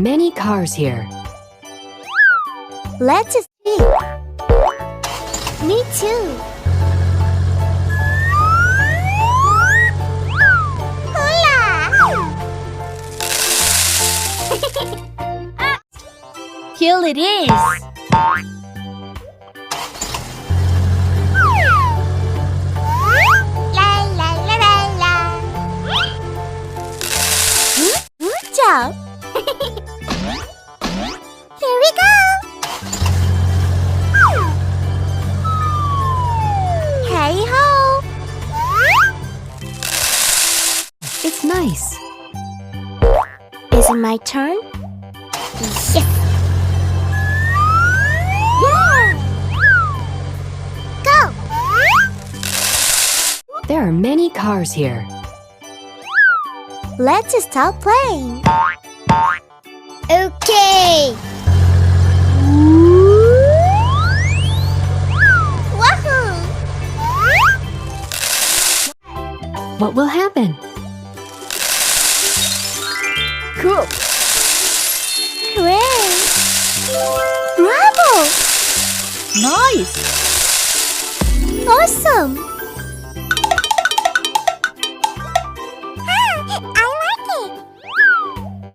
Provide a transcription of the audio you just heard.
many cars here. Let's see. Me too. Here it is. La la la la la. Good job. Here we go. Hey ho. It's nice. Is it my turn? Yes. Go! There are many cars here. Let's stop playing. Okay. Wahoo! What will happen? Cool. Hooray! Bravo! Nice! Awesome!